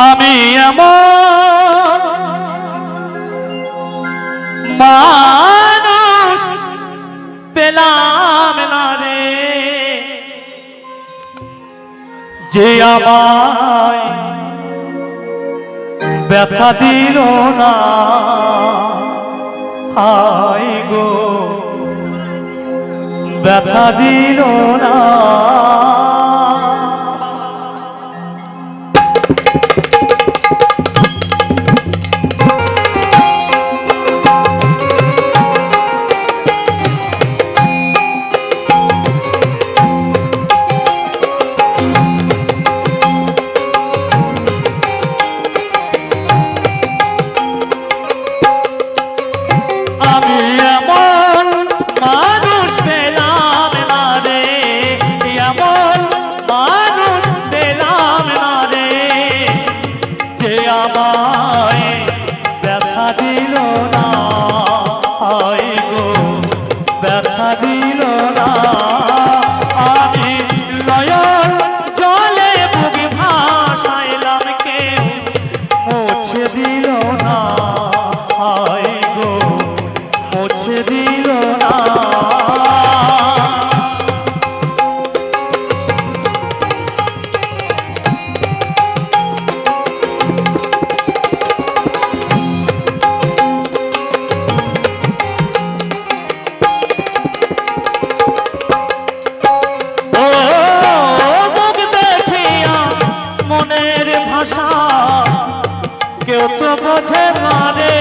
আমি এমন মানুষ পেলাম না রে, যে আমায় ব্যথা দিল না। হায় গো, ব্যথা দিল না। ব্যথা দিল না। আমি নয়ন জলে বুক ভাসাইলাম, কেউ মুছে দিল না। হায় গো, মুছে দিল না। কেউ তো বোঝে না রে,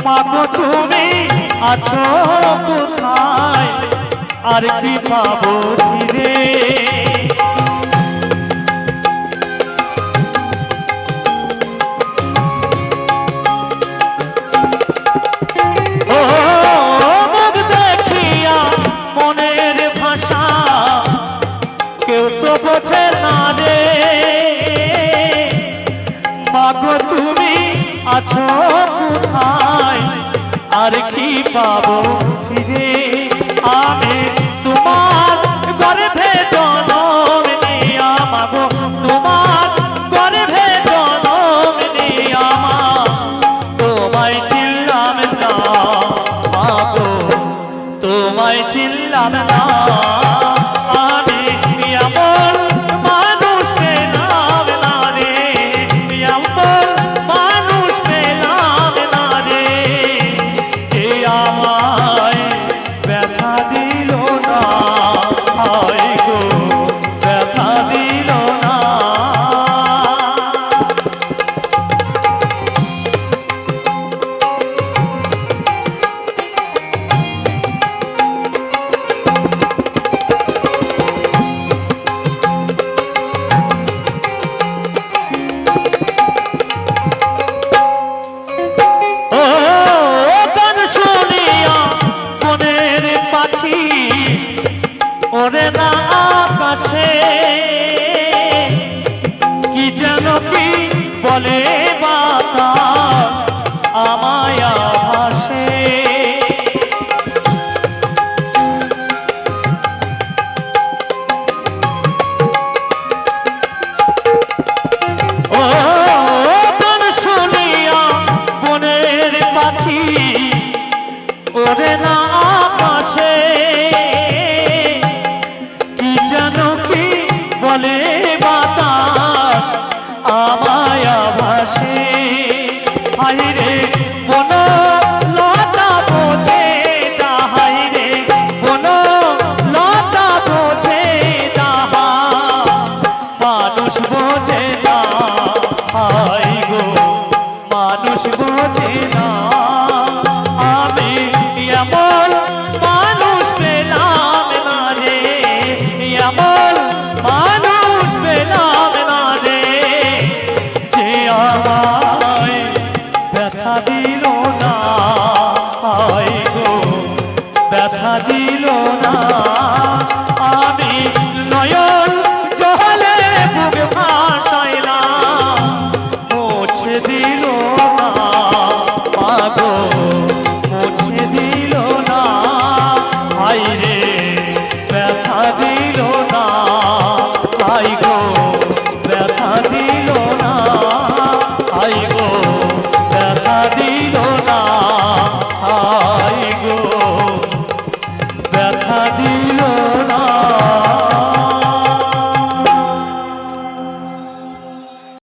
মাগো তুমি আছো কোথায়, আর কি পাবো ফিরে। ও মুখ দেখিয়া মনের ভাষা কেউ তো বোঝে না রে, মাগো তুমি আছো কোথায়, আর কি পাবো ফিরে।